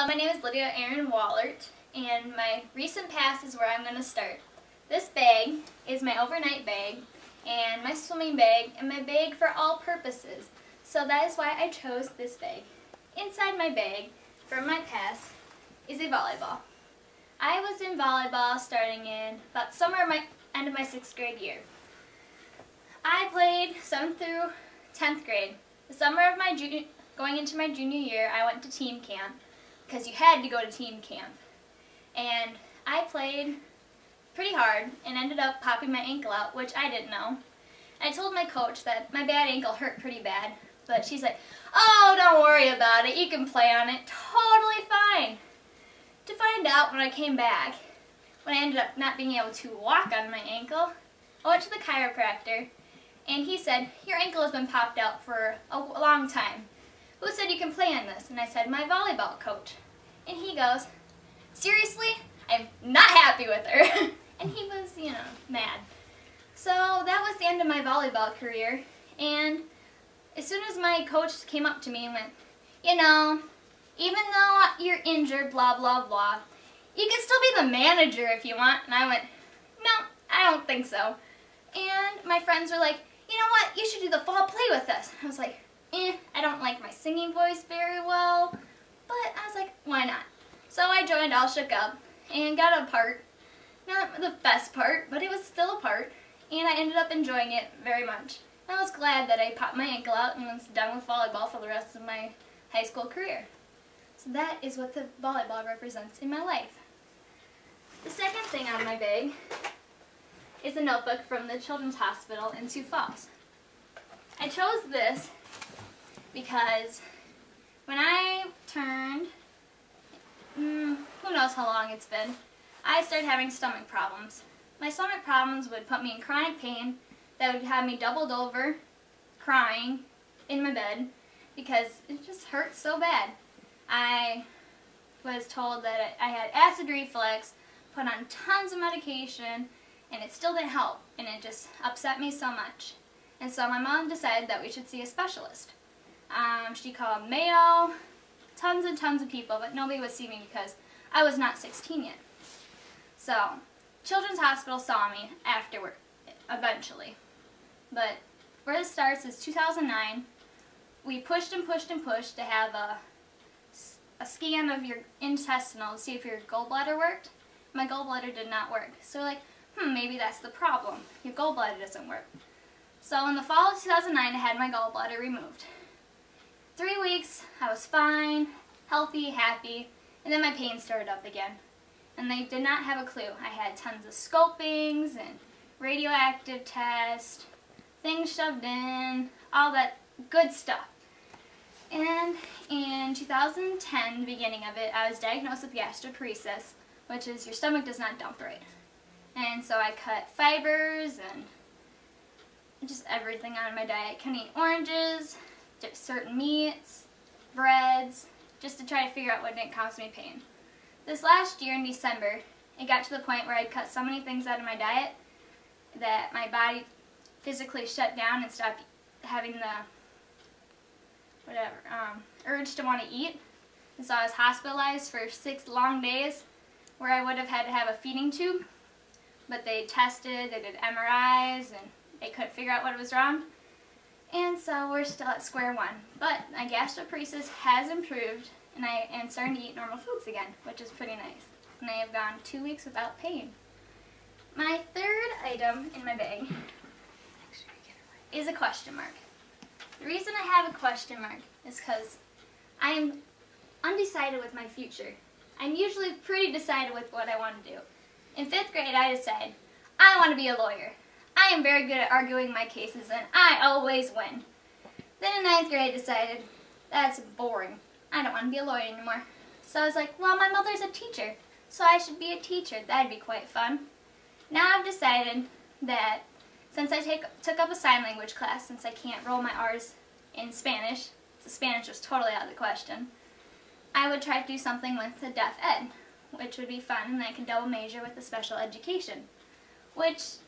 My name is Lydia Aaron Wallert, and my recent past is where I'm going to start. This bag is my overnight bag, and my swimming bag, and my bag for all purposes. So that is why I chose this bag. Inside my bag, from my past, is a volleyball. I was in volleyball starting in about end of my 6th grade year. I played 7th through 10th grade. The summer of my going into my junior year, I went to team camp because you had to go to team camp. And I played pretty hard and ended up popping my ankle out, which I didn't know. I told my coach that my bad ankle hurt pretty bad, but she's like, "Oh, don't worry about it. You can play on it. Totally fine." To find out when I came back, when I ended up not being able to walk on my ankle, I went to the chiropractor, and he said, "Your ankle has been popped out for a long time. Who said you can play on this?" And I said, "My volleyball coach." And he goes, "Seriously? I'm not happy with her." And he was, mad. So that was the end of my volleyball career. And as soon as my coach came up to me and went, "Even though you're injured, blah, blah, blah, you can still be the manager if you want." And I went, "No, I don't think so." And my friends were like, "You know what, you should do the fall play with us." I was like, I don't like my singing voice very well, but I was like, why not? So I joined All Shook Up and got a part. Not the best part, but it was still a part, and I ended up enjoying it very much. I was glad that I popped my ankle out and was done with volleyball for the rest of my high school career. So that is what the volleyball represents in my life. The second thing on my bag is a notebook from the Children's Hospital in Sioux Falls. I chose this because when I turned, who knows how long it's been, I started having stomach problems. My stomach problems would put me in chronic pain that would have me doubled over, crying in my bed because it just hurt so bad. I was told that I had acid reflux, put on tons of medication, and it still didn't help, and it just upset me so much. And so my mom decided that we should see a specialist. She called Mayo, tons and tons of people, but nobody would see me because I was not 16 yet. So, Children's Hospital saw me afterward, eventually. But where this starts is 2009. We pushed and pushed and pushed to have a scan of your intestinal to see if your gallbladder worked. My gallbladder did not work. So we're like, maybe that's the problem. Your gallbladder doesn't work. So in the fall of 2009, I had my gallbladder removed. 3 weeks, I was fine, healthy, happy, and then my pain started up again. And they did not have a clue. I had tons of scopings and radioactive tests, things shoved in, all that good stuff. And in 2010, the beginning of it, I was diagnosed with gastroparesis, which is your stomach does not dump right. And so I cut fibers and just everything out of my diet. Couldn't eat oranges, certain meats, breads, just to try to figure out what didn't cause me pain. This last year in December, it got to the point where I'd cut so many things out of my diet that my body physically shut down and stopped having the urge to want to eat. And so I was hospitalized for 6 long days where I would have had to have a feeding tube. But they tested, they did MRIs, and they couldn't figure out what was wrong. And so we're still at square one. But my gastroparesis has improved, and I am starting to eat normal foods again, which is pretty nice. And I have gone 2 weeks without pain. My third item in my bag is a question mark. The reason I have a question mark is because I am undecided with my future. I'm usually pretty decided with what I want to do. In 5th grade, I decided I want to be a lawyer. I am very good at arguing my cases, and I always win. Then in 9th grade, I decided that's boring. I don't want to be a lawyer anymore. So I was like, well, my mother's a teacher, so I should be a teacher. That'd be quite fun. Now I've decided that since I took up a sign language class, since I can't roll my R's in Spanish, so Spanish was totally out of the question, I would try to do something with the deaf ed, which would be fun, and I can double major with the special education, which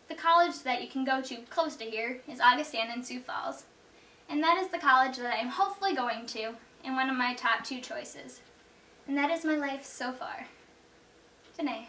the college that you can go to close to here is Augustana in Sioux Falls. And that is the college that I am hopefully going to, and one of my top 2 choices. And that is my life so far. Janae.